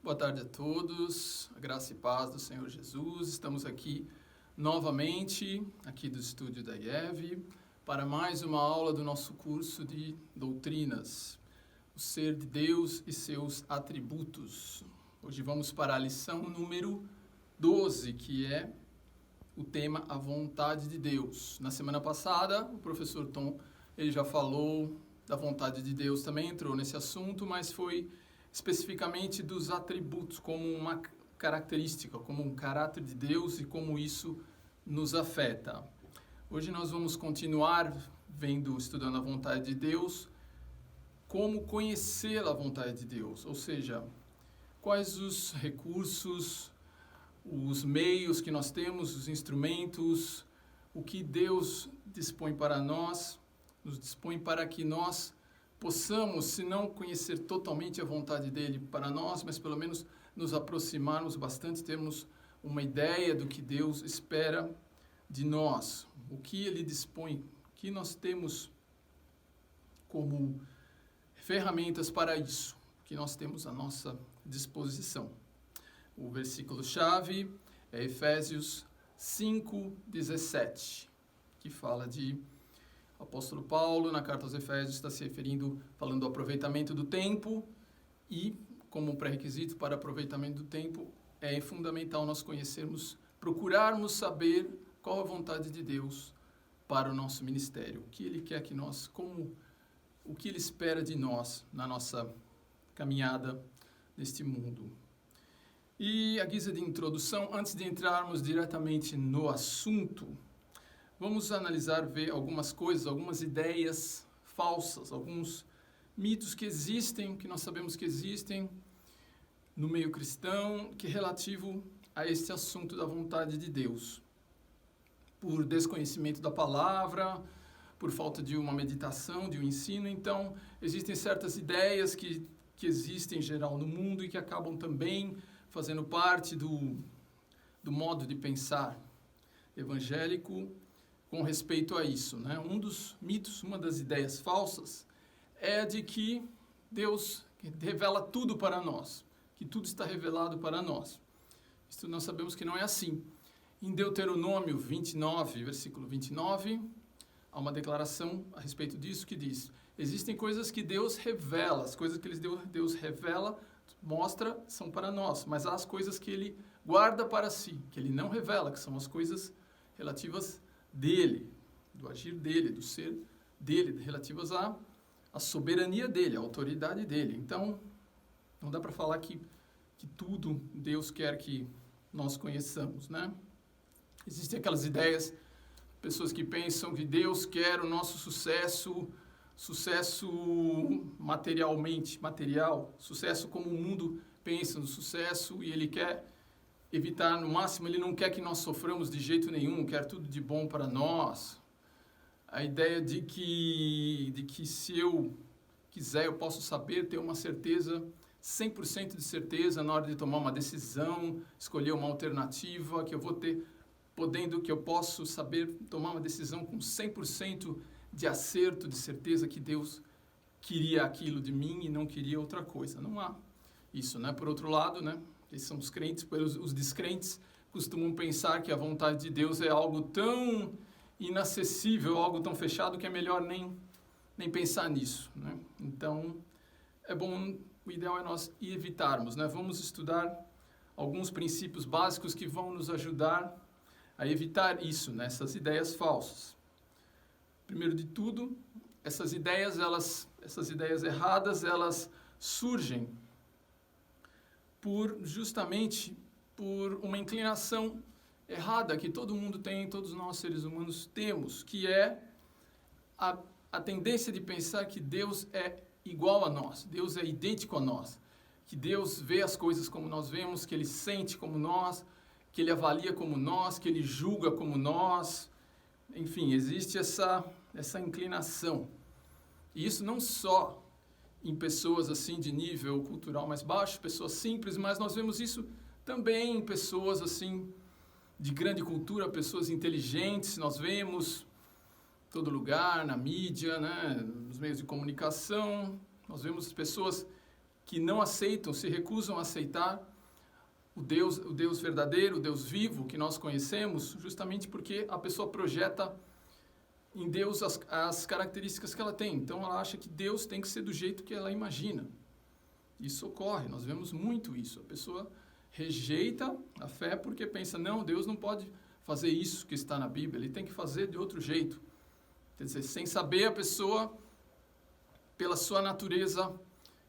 Boa tarde a todos, a graça e paz do Senhor Jesus. Estamos aqui novamente, aqui do estúdio da IEV, para mais uma aula do nosso curso de doutrinas, o ser de Deus e seus atributos. Hoje vamos para a lição número 12, que é o tema A Vontade de Deus. Na semana passada, o professor Tom ele já falou da vontade de Deus, também entrou nesse assunto, mas foi especificamente dos atributos como uma característica, como um caráter de Deus e como isso nos afeta. Hoje nós vamos continuar estudando a vontade de Deus, como conhecer a vontade de Deus, ou seja, quais os recursos, os meios que nós temos, os instrumentos, o que Deus dispõe para nós, nos dispõe para que nós possamos, se não conhecer totalmente a vontade dele para nós, mas pelo menos nos aproximarmos bastante, termos uma ideia do que Deus espera de nós, o que ele dispõe, o que nós temos como ferramentas para isso, que nós temos à nossa disposição. O versículo-chave é Efésios 5:17, que fala de o apóstolo Paulo, na carta aos Efésios, está se falando do aproveitamento do tempo e, como pré-requisito para aproveitamento do tempo, é fundamental nós conhecermos, procurarmos saber qual a vontade de Deus para o nosso ministério, o que Ele quer que nós, o que Ele espera de nós na nossa caminhada neste mundo. E a guisa de introdução, antes de entrarmos diretamente no assunto, vamos analisar, ver algumas coisas, algumas ideias falsas, alguns mitos que existem, que nós sabemos que existem no meio cristão, que é relativo a este assunto da vontade de Deus. Por desconhecimento da palavra, por falta de uma meditação, de um ensino, então existem certas ideias que existem em geral no mundo e que acabam também fazendo parte do modo de pensar evangélico com respeito a isso, né? Um dos mitos, uma das ideias falsas é de que Deus revela tudo para nós, que tudo está revelado para nós. Isso nós sabemos que não é assim. Em Deuteronômio 29, versículo 29, há uma declaração a respeito disso que diz: existem coisas que Deus revela, as coisas que Deus revela, mostra, são para nós, mas há as coisas que Ele guarda para si, que Ele não revela, que são as coisas relativas dele, do agir dele, do ser dele, relativas à soberania dele, à autoridade dele. Então, não dá para falar que tudo Deus quer que nós conheçamos, né? Existem aquelas ideias, pessoas que pensam que Deus quer o nosso sucesso material, sucesso como o mundo pensa no sucesso, e Ele quer evitar, no máximo, Ele não quer que nós soframos de jeito nenhum, quer tudo de bom para nós. A ideia de que se eu quiser, eu posso saber, ter uma certeza, 100% de certeza na hora de tomar uma decisão, escolher uma alternativa, que eu vou ter, que eu posso saber tomar uma decisão com 100% de acerto, de certeza que Deus queria aquilo de mim e não queria outra coisa. Não há isso, né? Por outro lado, né? Esses são os crentes, os descrentes costumam pensar que a vontade de Deus é algo tão inacessível, algo tão fechado que é melhor nem pensar nisso, né? Então, é bom, o ideal é nós evitarmos, né? Vamos estudar alguns princípios básicos que vão nos ajudar a evitar isso, né? Essas ideias falsas. Primeiro de tudo, essas ideias erradas, elas surgem justamente por uma inclinação errada que todo mundo tem, todos nós seres humanos temos, que é a tendência de pensar que Deus é igual a nós, Deus é idêntico a nós, que Deus vê as coisas como nós vemos, que Ele sente como nós, que Ele avalia como nós, que Ele julga como nós. Enfim, existe essa inclinação. E isso não só em pessoas assim de nível cultural mais baixo, pessoas simples, mas nós vemos isso também em pessoas assim de grande cultura, pessoas inteligentes. Nós vemos em todo lugar, na mídia, né, nos meios de comunicação, nós vemos pessoas que não aceitam, se recusam a aceitar o Deus verdadeiro, o Deus vivo que nós conhecemos, justamente porque a pessoa projeta em Deus as características que ela tem. Então ela acha que Deus tem que ser do jeito que ela imagina. Isso ocorre, nós vemos muito isso. A pessoa rejeita a fé porque pensa, não, Deus não pode fazer isso que está na Bíblia, ele tem que fazer de outro jeito. Quer dizer, sem saber, a pessoa, pela sua natureza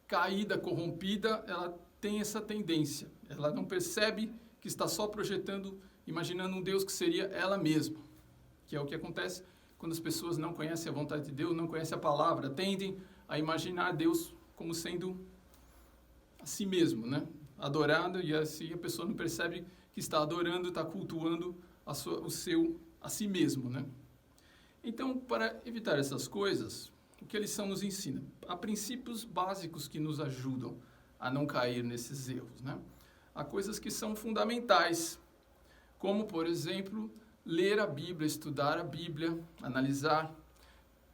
caída, corrompida, ela tem essa tendência. Ela não percebe que está só projetando, imaginando um Deus que seria ela mesma. Que é o que acontece quando as pessoas não conhecem a vontade de Deus, não conhecem a palavra, tendem a imaginar Deus como sendo a si mesmo, né? Adorado, e assim a pessoa não percebe que está adorando, está cultuando a si mesmo, né? Então, para evitar essas coisas, o que a lição nos ensina? Há princípios básicos que nos ajudam a não cair nesses erros, né? Há coisas que são fundamentais, como, por exemplo, ler a Bíblia, estudar a Bíblia, analisar.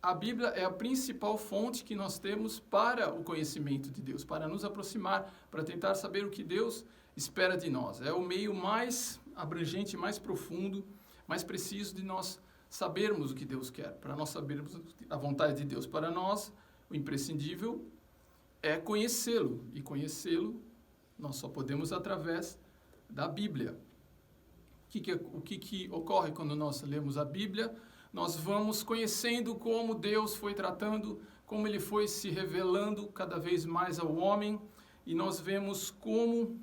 A Bíblia é a principal fonte que nós temos para o conhecimento de Deus, para nos aproximar, para tentar saber o que Deus espera de nós. É o meio mais abrangente, mais profundo, mais preciso de nós sabermos o que Deus quer, para nós sabermos a vontade de Deus. Para nós, o imprescindível é conhecê-lo, e conhecê-lo nós só podemos através da Bíblia. O que ocorre quando nós lemos a Bíblia? Nós vamos conhecendo como Deus foi tratando, como Ele foi se revelando cada vez mais ao homem, e nós vemos como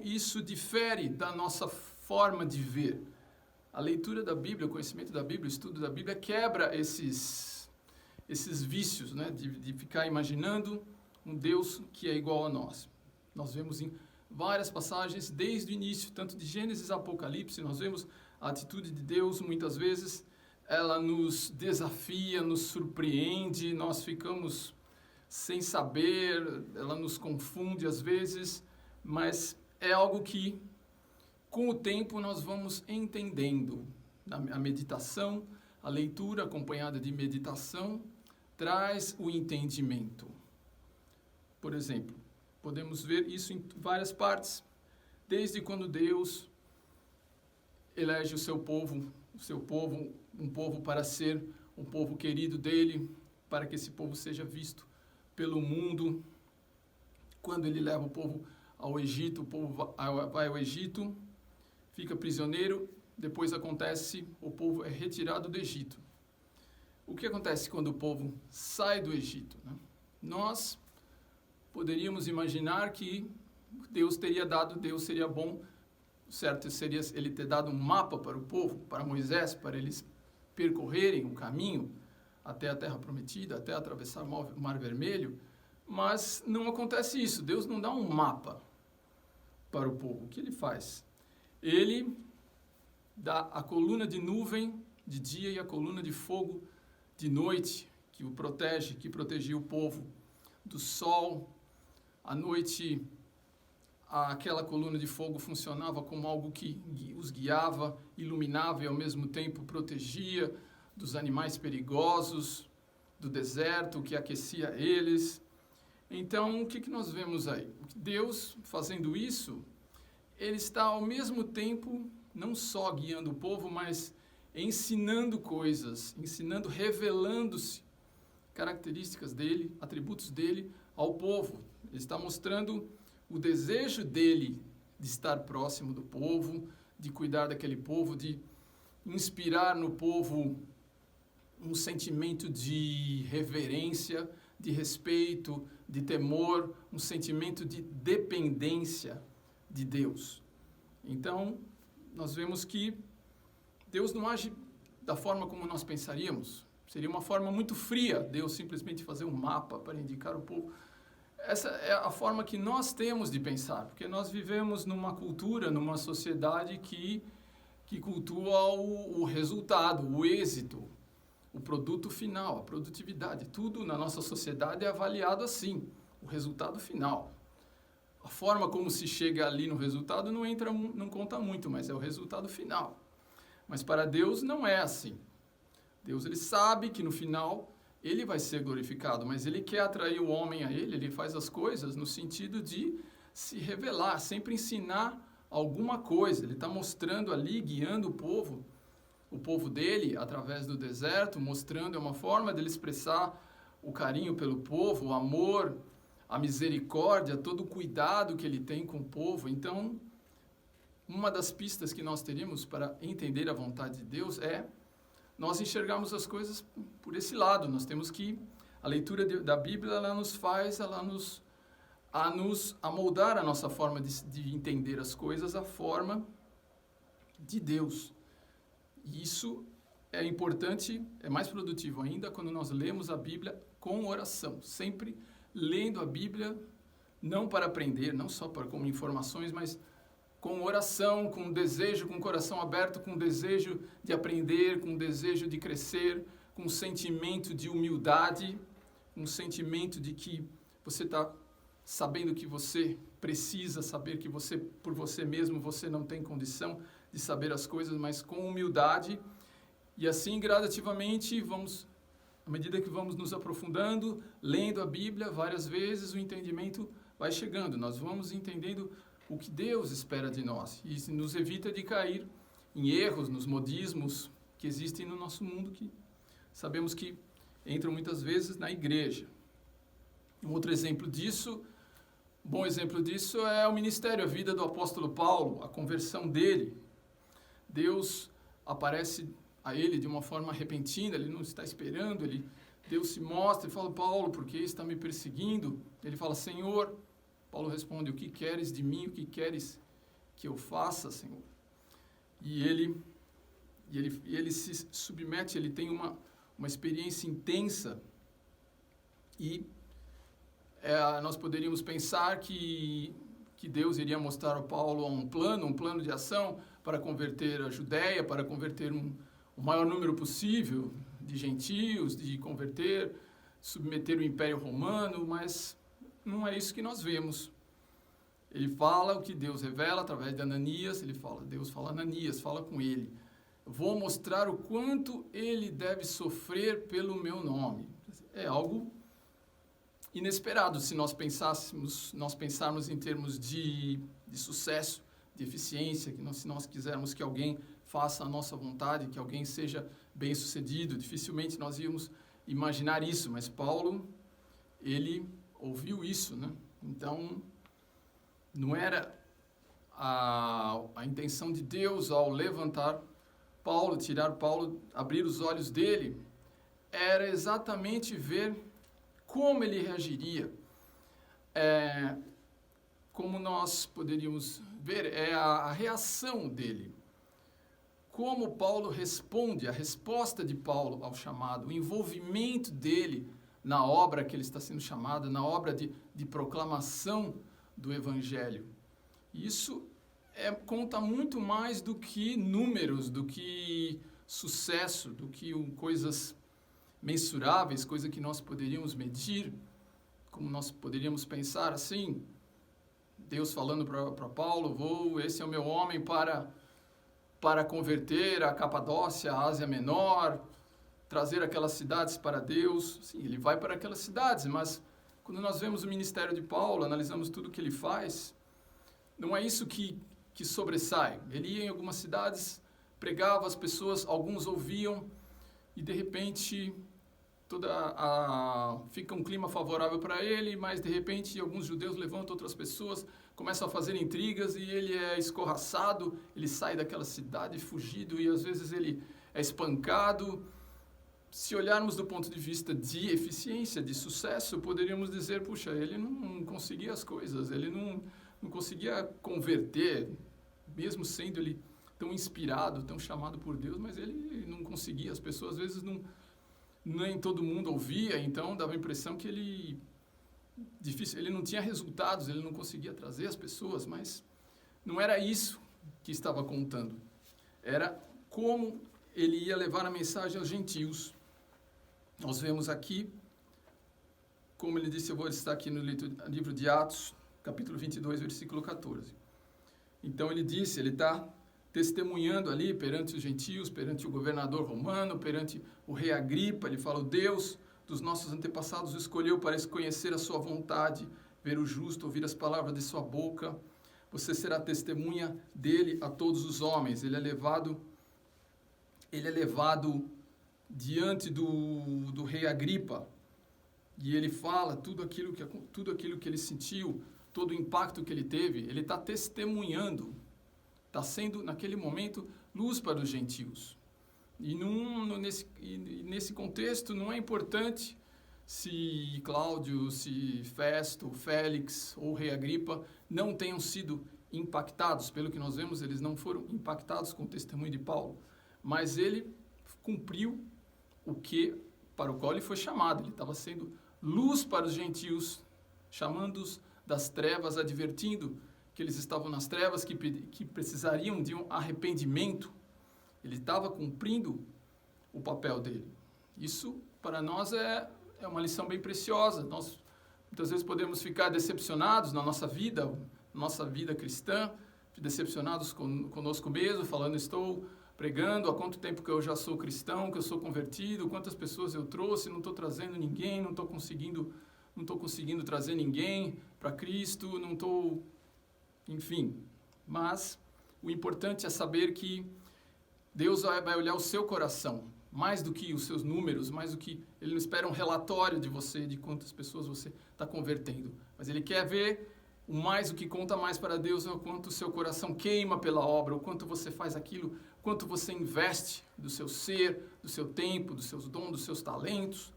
isso difere da nossa forma de ver. A leitura da Bíblia, o conhecimento da Bíblia, o estudo da Bíblia quebra esses vícios, né, de ficar imaginando um Deus que é igual a nós. Nós vemos em várias passagens, desde o início, tanto de Gênesis a Apocalipse, nós vemos a atitude de Deus, muitas vezes, ela nos desafia, nos surpreende, nós ficamos sem saber, ela nos confunde às vezes, mas é algo que, com o tempo, nós vamos entendendo. A meditação, a leitura acompanhada de meditação, traz o entendimento. Por exemplo, podemos ver isso em várias partes, desde quando Deus elege o seu povo, um povo para ser um povo querido dele, para que esse povo seja visto pelo mundo. Quando ele leva o povo ao Egito, o povo vai ao Egito, fica prisioneiro, depois o povo é retirado do Egito. O que acontece quando o povo sai do Egito, né? Nós poderíamos imaginar que Deus seria bom, certo, seria ele ter dado um mapa para o povo, para Moisés, para eles percorrerem um caminho até a Terra Prometida, até atravessar o Mar Vermelho, mas não acontece isso. Deus não dá um mapa para o povo. O que ele faz? Ele dá a coluna de nuvem de dia e a coluna de fogo de noite, que o protege, que protegia o povo do sol. À noite, aquela coluna de fogo funcionava como algo que os guiava, iluminava e ao mesmo tempo protegia dos animais perigosos, do deserto, que aquecia eles. Então, o que nós vemos aí? Deus, fazendo isso, ele está ao mesmo tempo, não só guiando o povo, mas ensinando coisas, revelando-se características dele, atributos dele ao povo. Ele está mostrando o desejo dele de estar próximo do povo, de cuidar daquele povo, de inspirar no povo um sentimento de reverência, de respeito, de temor, um sentimento de dependência de Deus. Então, nós vemos que Deus não age da forma como nós pensaríamos. Seria uma forma muito fria, Deus simplesmente fazer um mapa para indicar o povo. Essa é a forma que nós temos de pensar, porque nós vivemos numa cultura, numa sociedade que cultua o resultado, o êxito, o produto final, a produtividade. Tudo na nossa sociedade é avaliado assim, o resultado final. A forma como se chega ali no resultado não conta muito, mas é o resultado final. Mas para Deus não é assim. Deus ele sabe que no final ele vai ser glorificado, mas ele quer atrair o homem a ele faz as coisas no sentido de se revelar, sempre ensinar alguma coisa. Ele está mostrando ali, guiando o povo dele através do deserto, mostrando, é uma forma dele expressar o carinho pelo povo, o amor, a misericórdia, todo o cuidado que ele tem com o povo. Então, uma das pistas que nós teríamos para entender a vontade de Deus é nós enxergarmos as coisas por esse lado. Nós temos que, a leitura da Bíblia, ela nos faz, a moldar a nossa forma de entender as coisas, a forma de Deus. E isso é importante, é mais produtivo ainda quando nós lemos a Bíblia com oração, sempre lendo a Bíblia, não para aprender, não só como informações, mas com oração, com desejo, com o coração aberto, com desejo de aprender, com desejo de crescer, com um sentimento de humildade, um sentimento de que você está sabendo que você precisa saber que você, por você mesmo, você não tem condição de saber as coisas, mas com humildade. E assim, gradativamente, à medida que vamos nos aprofundando, lendo a Bíblia várias vezes, o entendimento vai chegando. Nós vamos entendendo o que Deus espera de nós. E isso nos evita de cair em erros, nos modismos que existem no nosso mundo, que sabemos que entram muitas vezes na igreja. Um outro exemplo disso, um bom exemplo disso é o ministério, a vida do apóstolo Paulo, a conversão dele. Deus aparece a ele de uma forma repentina, ele não está esperando, Deus se mostra e fala: Paulo, por que está me perseguindo? Ele fala: Senhor. Paulo responde: o que queres de mim, o que queres que eu faça, Senhor? E ele se submete, ele tem uma experiência intensa e nós poderíamos pensar que Deus iria mostrar a Paulo um plano de ação para converter a Judéia, para converter o maior número possível de gentios, de converter, submeter o Império Romano, mas não é isso que nós vemos. Ele fala o que Deus revela através de Ananias, Deus fala: Ananias, fala com ele. Vou mostrar o quanto ele deve sofrer pelo meu nome. É algo inesperado se nós pensarmos em termos de sucesso, de eficiência, se nós quisermos que alguém faça a nossa vontade, que alguém seja bem-sucedido, dificilmente nós íamos imaginar isso, mas Paulo, ele ouviu isso, né? Então, não era a intenção de Deus ao levantar Paulo, tirar Paulo, abrir os olhos dele, era exatamente ver como ele reagiria. Como nós poderíamos ver, é a reação dele. Como Paulo responde, a resposta de Paulo ao chamado, o envolvimento dele na obra que ele está sendo chamado, na obra de proclamação do Evangelho. Isso conta muito mais do que números, do que sucesso, do que coisas mensuráveis, coisas que nós poderíamos medir, como nós poderíamos pensar assim, Deus falando para Paulo: esse é o meu homem para converter a Capadócia, a Ásia Menor, trazer aquelas cidades para Deus. Sim, ele vai para aquelas cidades, mas quando nós vemos o ministério de Paulo, analisamos tudo que ele faz, não é isso que sobressai. Ele ia em algumas cidades, pregava, as pessoas, alguns ouviam, e de repente fica um clima favorável para ele, mas de repente alguns judeus levantam outras pessoas, começam a fazer intrigas e ele é escorraçado, ele sai daquela cidade fugido e às vezes ele é espancado. Se olharmos do ponto de vista de eficiência, de sucesso, poderíamos dizer: puxa, ele não conseguia as coisas, ele não conseguia converter, mesmo sendo ele tão inspirado, tão chamado por Deus, mas ele não conseguia. As pessoas, às vezes, nem todo mundo ouvia, então dava a impressão que ele não tinha resultados, ele não conseguia trazer as pessoas, mas não era isso que estava contando. Era como ele ia levar a mensagem aos gentios. Nós vemos aqui, como ele disse, eu vou estar aqui no livro de Atos, capítulo 22, versículo 14. Então ele disse, ele está testemunhando ali perante os gentios, perante o governador romano, perante o rei Agripa. Ele fala: o Deus dos nossos antepassados o escolheu para conhecer a sua vontade, ver o justo, ouvir as palavras de sua boca. Você será testemunha dele a todos os homens. Ele é levado diante do rei Agripa, e ele fala tudo aquilo que ele sentiu, todo o impacto que ele teve. Ele está testemunhando, está sendo, naquele momento, luz para os gentios. E nesse contexto não é importante se Cláudio, se Festo, Félix ou rei Agripa não tenham sido impactados. Pelo que nós vemos, eles não foram impactados com o testemunho de Paulo. Mas ele cumpriu para o qual ele foi chamado. Ele estava sendo luz para os gentios, chamando-os das trevas, advertindo que eles estavam nas trevas, que precisariam de um arrependimento. Ele estava cumprindo o papel dele. Isso, para nós, é uma lição bem preciosa. Nós, muitas vezes, podemos ficar decepcionados na nossa vida cristã, decepcionados conosco mesmo, falando, estou pregando, há quanto tempo que eu já sou cristão, que eu sou convertido, quantas pessoas eu trouxe, não estou trazendo ninguém, não estou conseguindo trazer ninguém para Cristo, não estou... Enfim, mas o importante é saber que Deus vai olhar o seu coração, mais do que os seus números, mais do que... Ele não espera um relatório de você, de quantas pessoas você está convertendo, mas Ele quer ver o que conta mais para Deus é o quanto o seu coração queima pela obra, o quanto você faz aquilo, o quanto você investe do seu ser, do seu tempo, dos seus dons, dos seus talentos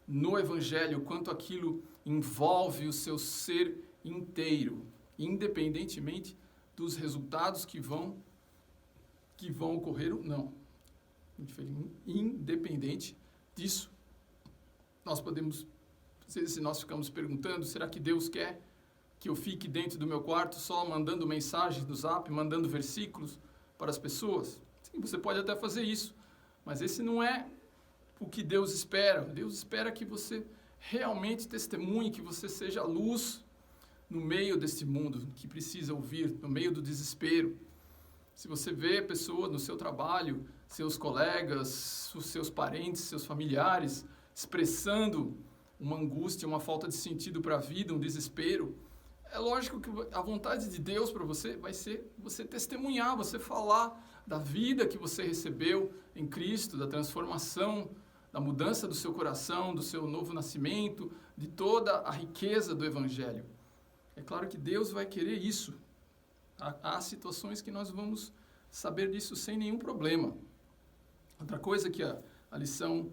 no Evangelho, o quanto aquilo envolve o seu ser inteiro, independentemente dos resultados que vão ocorrer ou não. Independente disso, se nós ficamos perguntando, será que Deus quer que eu fique dentro do meu quarto só mandando mensagens no Zap, mandando versículos para as pessoas? Sim, você pode até fazer isso, mas esse não é o que Deus espera. Deus espera que você realmente testemunhe, que você seja luz no meio desse mundo que precisa ouvir, no meio do desespero. Se você vê pessoas no seu trabalho, seus colegas, os seus parentes, seus familiares, expressando uma angústia, uma falta de sentido para a vida, um desespero, é lógico que a vontade de Deus para você vai ser você testemunhar, você falar da vida que você recebeu em Cristo, da transformação, da mudança do seu coração, do seu novo nascimento, de toda a riqueza do Evangelho. É claro que Deus vai querer isso. Há situações que nós vamos saber disso sem nenhum problema. Outra coisa que a lição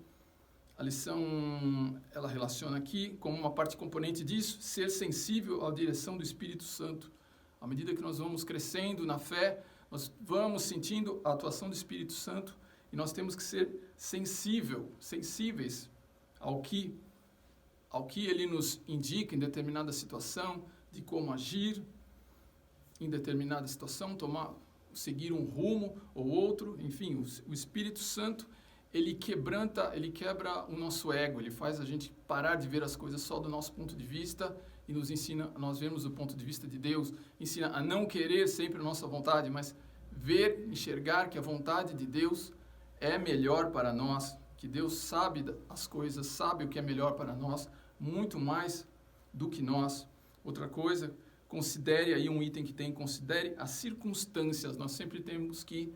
ela relaciona aqui como uma parte componente disso, ser sensível à direção do Espírito Santo. À medida que nós vamos crescendo na fé, nós vamos sentindo a atuação do Espírito Santo e nós temos que ser sensíveis ao que ele nos indica em determinada situação, de como agir em determinada situação, seguir um rumo ou outro. Enfim, o Espírito Santo, ele quebra o nosso ego, ele faz a gente parar de ver as coisas só do nosso ponto de vista e nos ensina, nós vemos o ponto de vista de Deus, ensina a não querer sempre a nossa vontade, mas enxergar que a vontade de Deus é melhor para nós, que Deus sabe as coisas, sabe o que é melhor para nós, muito mais do que nós. Outra coisa, considere aí um item considere as circunstâncias. Nós sempre temos que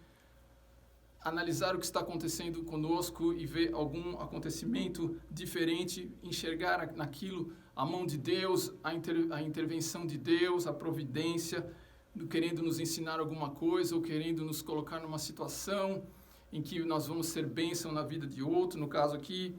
analisar o que está acontecendo conosco e ver algum acontecimento diferente, enxergar naquilo a mão de Deus, a intervenção de Deus, a providência, querendo nos ensinar alguma coisa ou querendo nos colocar numa situação em que nós vamos ser bênção na vida de outro. No caso aqui,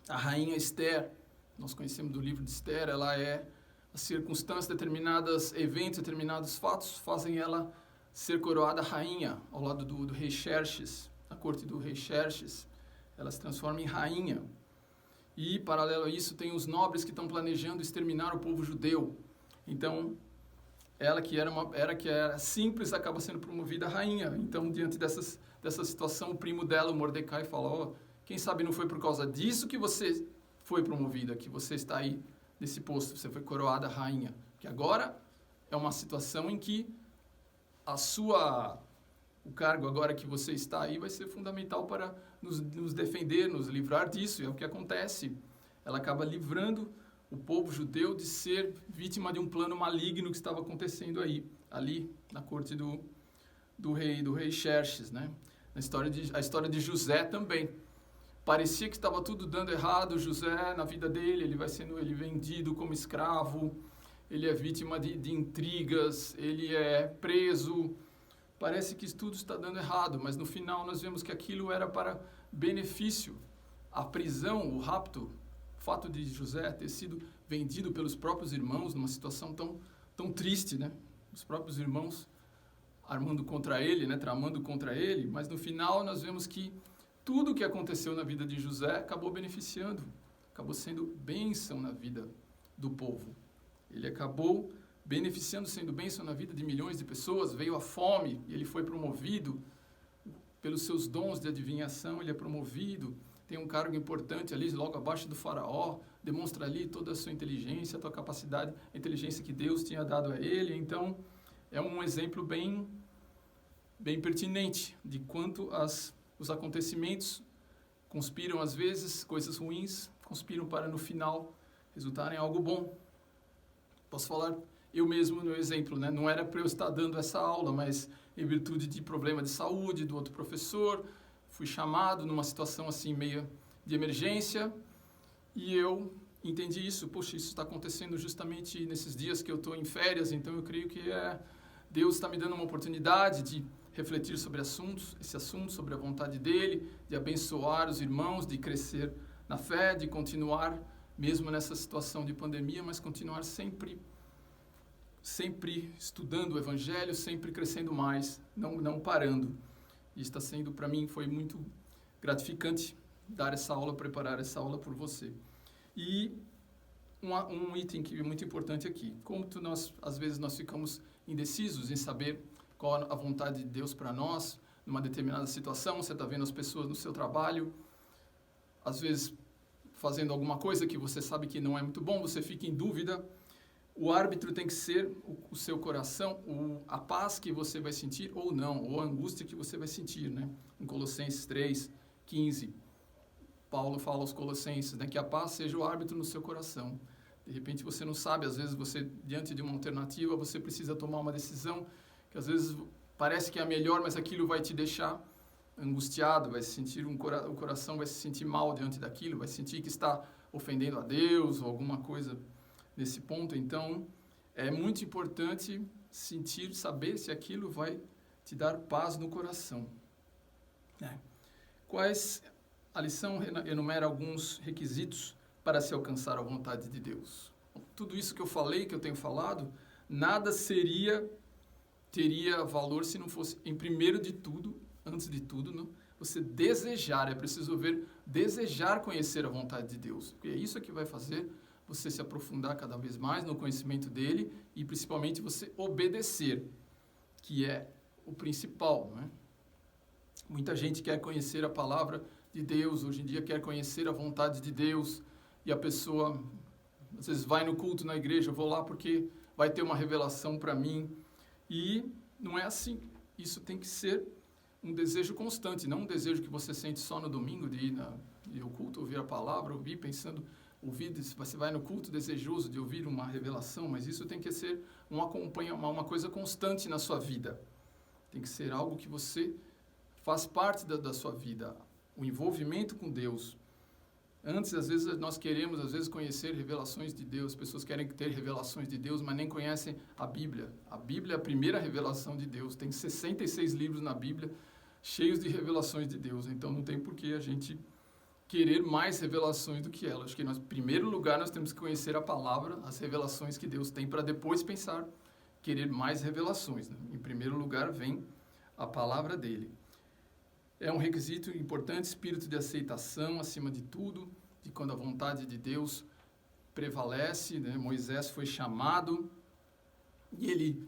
a rainha Esther, nós conhecemos do livro de Esther, ela é as circunstâncias, determinados eventos, determinados fatos fazem ela ser coroada rainha ao lado do rei Xerxes, na corte do rei Xerxes. Ela se transforma em rainha. E, paralelo a isso, tem os nobres que estão planejando exterminar o povo judeu. Então, ela que era simples acaba sendo promovida a rainha. Então, diante dessa situação, o primo dela, o Mordecai, fala: quem sabe não foi por causa disso que você foi promovida, que você está aí nesse posto, você foi coroada rainha. Que agora é uma situação em que o cargo agora que você está aí vai ser fundamental para nos defender, nos livrar disso. É o que acontece. Ela acaba livrando o povo judeu de ser vítima de um plano maligno que estava acontecendo ali na corte do rei Xerxes, né? A história de José também. Parecia que estava tudo dando errado. José, na vida dele, ele vai sendo vendido como escravo, ele é vítima de intrigas, ele é preso. Parece que tudo está dando errado, mas no final nós vemos que aquilo era para benefício. A prisão, o rapto, o fato de José ter sido vendido pelos próprios irmãos numa situação tão triste, né? Os próprios irmãos armando contra ele, né? Tramando contra ele, mas no final nós vemos que tudo o que aconteceu na vida de José acabou beneficiando, acabou sendo bênção na vida do povo. Ele acabou beneficiando, sendo bênção na vida de milhões de pessoas. Veio a fome e ele foi promovido. Pelos seus dons de adivinhação, ele é promovido. Tem um cargo importante ali, logo abaixo do faraó. Demonstra ali toda a sua inteligência, a sua capacidade, a inteligência que Deus tinha dado a ele. Então, é um exemplo bem pertinente de quanto os acontecimentos conspiram, às vezes, coisas ruins, conspiram para, no final, resultarem em algo bom. Posso falar eu mesmo no exemplo, né? Não era para eu estar dando essa aula, mas em virtude de problema de saúde do outro professor, fui chamado numa situação assim meio de emergência e eu entendi isso. Poxa, isso está acontecendo justamente nesses dias que eu estou em férias, então eu creio que Deus está me dando uma oportunidade de refletir sobre esse assunto, sobre a vontade dele, de abençoar os irmãos, de crescer na fé, de continuar mesmo nessa situação de pandemia, mas continuar sempre estudando o Evangelho, sempre crescendo mais, não parando. E está sendo, para mim, foi muito gratificante dar essa aula, preparar essa aula por você. E um item que é muito importante aqui, como às vezes nós ficamos indecisos em saber qual a vontade de Deus para nós, numa determinada situação, você está vendo as pessoas no seu trabalho, às vezes fazendo alguma coisa que você sabe que não é muito bom, você fica em dúvida. O árbitro tem que ser o seu coração, a paz que você vai sentir ou não, ou a angústia que você vai sentir, né? Em Colossenses 3:15, Paulo fala aos Colossenses, né, que a paz seja o árbitro no seu coração. De repente você não sabe, às vezes você, diante de uma alternativa, você precisa tomar uma decisão que às vezes parece que é a melhor, mas aquilo vai te deixar angustiado, vai sentir o coração vai se sentir mal diante daquilo, vai sentir que está ofendendo a Deus ou alguma coisa nesse ponto. Então, é muito importante saber se aquilo vai te dar paz no coração. A lição enumera alguns requisitos para se alcançar a vontade de Deus. Tudo isso que eu falei, que eu tenho falado, nada teria valor se não fosse, antes de tudo, você desejar. É preciso desejar conhecer a vontade de Deus. Porque é isso que vai fazer você se aprofundar cada vez mais no conhecimento dele e principalmente você obedecer, que é o principal, né? Muita gente quer conhecer a palavra de Deus, hoje em dia quer conhecer a vontade de Deus, e a pessoa às vezes vai no culto na igreja, eu vou lá porque vai ter uma revelação para mim, e não é assim. Isso tem que ser um desejo constante, não um desejo que você sente só no domingo de ir ao culto, ouvir a palavra, você vai no culto desejoso de ouvir uma revelação, mas isso tem que ser uma coisa constante na sua vida. Tem que ser algo que você faz parte da sua vida, o envolvimento com Deus. Antes, às vezes, nós queremos, conhecer revelações de Deus. As pessoas querem ter revelações de Deus, mas nem conhecem a Bíblia. A Bíblia é a primeira revelação de Deus. Tem 66 livros na Bíblia, cheios de revelações de Deus. Então, não tem por que a gente querer mais revelações do que ela. Acho que, em primeiro lugar, nós temos que conhecer a palavra, as revelações que Deus tem, para depois pensar, querer mais revelações, né? Em primeiro lugar, vem a palavra dele. É um requisito importante, espírito de aceitação, acima de tudo, de quando a vontade de Deus prevalece, né? Moisés foi chamado e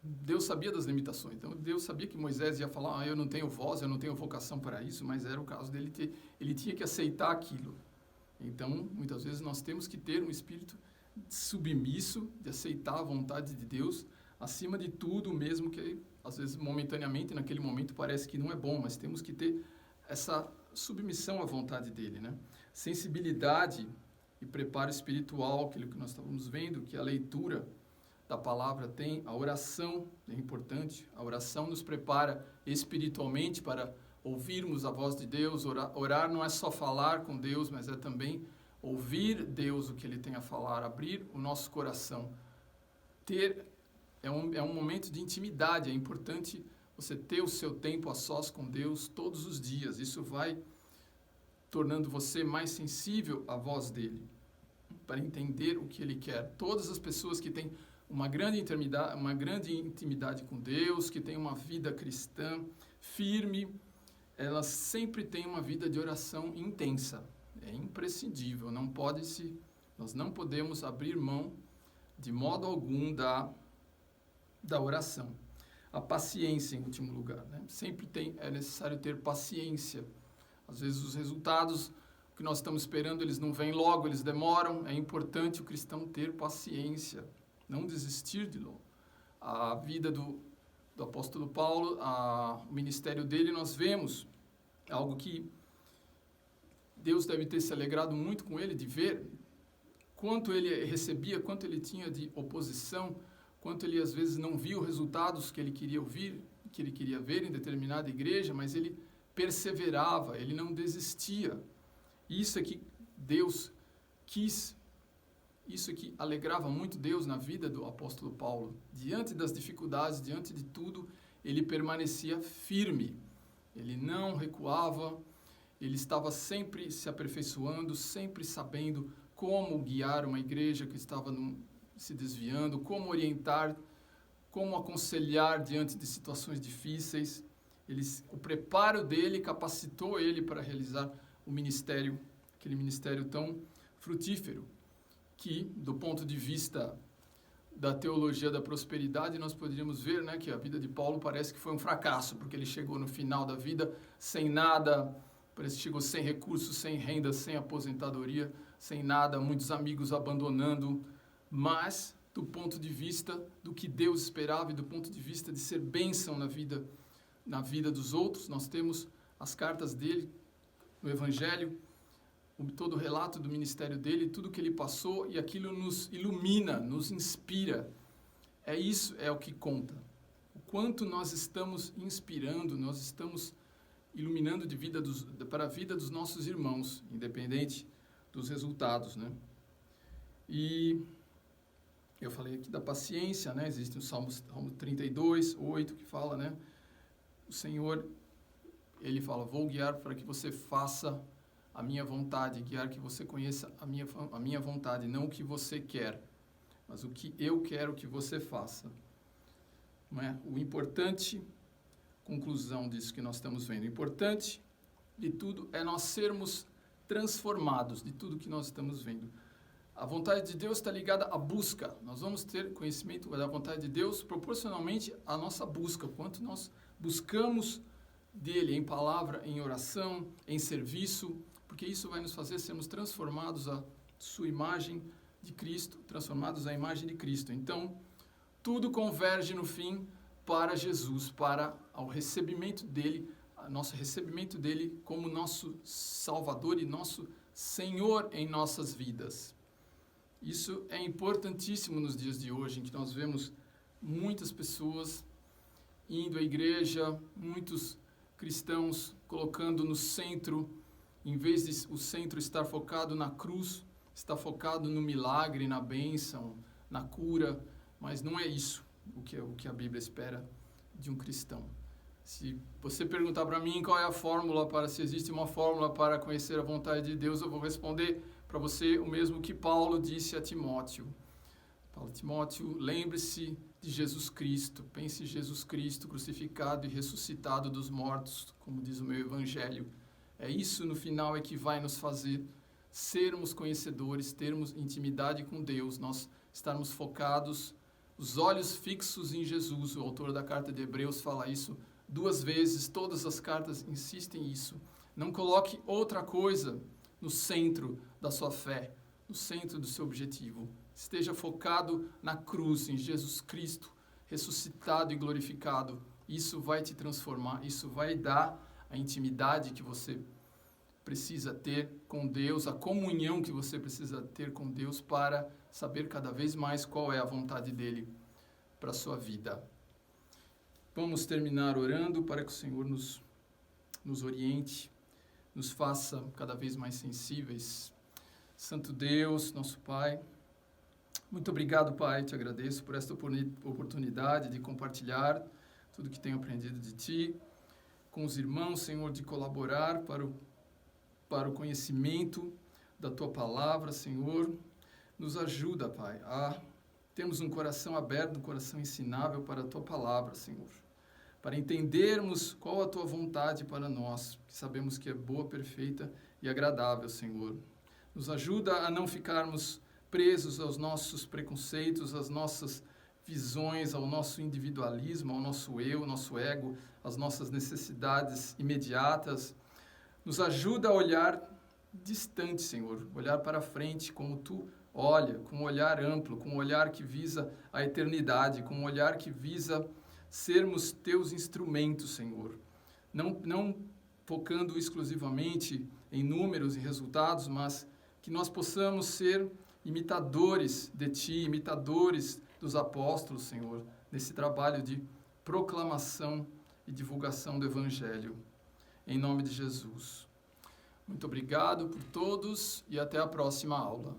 Deus sabia das limitações. Então, Deus sabia que Moisés ia falar, eu não tenho voz, eu não tenho vocação para isso, mas era o caso dele ele tinha que aceitar aquilo. Então, muitas vezes nós temos que ter um espírito submisso, de aceitar a vontade de Deus, Acima de tudo, mesmo que às vezes momentaneamente, naquele momento parece que não é bom, mas temos que ter essa submissão à vontade dele, né? Sensibilidade e preparo espiritual, aquilo que nós estávamos vendo, que a leitura da palavra tem, a oração é importante, a oração nos prepara espiritualmente para ouvirmos a voz de Deus. Orar não é só falar com Deus, mas é também ouvir Deus, o que Ele tem a falar, abrir o nosso coração. É um momento de intimidade, é importante você ter o seu tempo a sós com Deus todos os dias. Isso vai tornando você mais sensível à voz dEle, para entender o que Ele quer. Todas as pessoas que têm uma grande intimidade com Deus, que têm uma vida cristã firme, elas sempre têm uma vida de oração intensa. É imprescindível, nós não podemos abrir mão de modo algum da oração. A paciência, em último lugar, né? É necessário ter paciência. Às vezes os resultados que nós estamos esperando, eles não vêm logo, eles demoram. É importante o cristão ter paciência, não desistir de novo. A vida do apóstolo Paulo, o ministério dele, nós vemos algo que Deus deve ter se alegrado muito com ele, de ver quanto ele recebia, quanto ele tinha de oposição, quanto ele às vezes não via os resultados que ele queria ouvir, que ele queria ver em determinada igreja, mas ele perseverava, ele não desistia. Isso é que Deus quis, isso é que alegrava muito Deus na vida do apóstolo Paulo. Diante das dificuldades, diante de tudo, ele permanecia firme, ele não recuava, ele estava sempre se aperfeiçoando, sempre sabendo como guiar uma igreja que estava se desviando, como orientar, como aconselhar diante de situações difíceis. O preparo dele capacitou ele para realizar o ministério, aquele ministério tão frutífero, que, do ponto de vista da teologia da prosperidade, nós poderíamos ver, né, que a vida de Paulo parece que foi um fracasso, porque ele chegou no final da vida sem nada, parece que chegou sem recursos, sem renda, sem aposentadoria, sem nada, muitos amigos abandonando, mas do ponto de vista do que Deus esperava e do ponto de vista de ser bênção na vida dos outros, nós temos as cartas dele no Evangelho, todo o relato do ministério dele, tudo que ele passou, e aquilo nos ilumina, nos inspira. Isso é o que conta. O quanto nós estamos inspirando, nós estamos iluminando para a vida dos nossos irmãos, independente dos resultados, né? E eu falei aqui da paciência, né? Existe o Salmo 32, 8, que fala, né? O Senhor, Ele fala, vou guiar para que você faça a minha vontade, guiar que você conheça a minha vontade, não o que você quer, mas o que eu quero que você faça. Não é? O importante, conclusão disso que nós estamos vendo, o importante de tudo é nós sermos transformados de tudo que nós estamos vendo. A vontade de Deus está ligada à busca. Nós vamos ter conhecimento da vontade de Deus proporcionalmente à nossa busca, quanto nós buscamos dele em palavra, em oração, em serviço, porque isso vai nos fazer sermos transformados à sua imagem de Cristo, transformados à imagem de Cristo. Então, tudo converge no fim para Jesus, para o recebimento dele, nosso recebimento dele como nosso Salvador e nosso Senhor em nossas vidas. Isso é importantíssimo nos dias de hoje, em que nós vemos muitas pessoas indo à igreja, muitos cristãos colocando no centro, em vez de o centro estar focado na cruz, está focado no milagre, na bênção, na cura, mas não é isso o que a Bíblia espera de um cristão. Se você perguntar para mim qual é a fórmula se existe uma fórmula para conhecer a vontade de Deus, eu vou responder para você o mesmo que Paulo disse a Timóteo. Timóteo, lembre-se de Jesus Cristo, pense em Jesus Cristo crucificado e ressuscitado dos mortos, como diz o meu Evangelho. Isso no final é que vai nos fazer sermos conhecedores, termos intimidade com Deus, nós estarmos focados, os olhos fixos em Jesus. O autor da carta de Hebreus fala isso 2 vezes, todas as cartas insistem nisso. Não coloque outra coisa no centro da sua fé, no centro do seu objetivo. Esteja focado na cruz, em Jesus Cristo, ressuscitado e glorificado, isso vai te transformar, isso vai dar a intimidade que você precisa ter com Deus, a comunhão que você precisa ter com Deus para saber cada vez mais qual é a vontade dele para a sua vida. Vamos terminar orando para que o Senhor nos oriente, nos faça cada vez mais sensíveis. Santo Deus, nosso Pai, muito obrigado, Pai, te agradeço por esta oportunidade de compartilhar tudo que tenho aprendido de Ti, com os irmãos, Senhor, de colaborar para o conhecimento da Tua Palavra, Senhor. Nos ajuda, Pai, a termos um coração aberto, um coração ensinável para a Tua Palavra, Senhor, para entendermos qual a Tua vontade para nós, que sabemos que é boa, perfeita e agradável, Senhor. Nos ajuda a não ficarmos presos aos nossos preconceitos, às nossas visões, ao nosso individualismo, ao nosso eu, nosso ego, às nossas necessidades imediatas. Nos ajuda a olhar distante, Senhor, olhar para frente como Tu olha, com um olhar amplo, com um olhar que visa a eternidade, com um olhar que visa sermos Teus instrumentos, Senhor. Não focando exclusivamente em números e resultados, mas que nós possamos ser imitadores de Ti, imitadores dos apóstolos, Senhor, nesse trabalho de proclamação e divulgação do Evangelho. Em nome de Jesus. Muito obrigado por todos e até a próxima aula.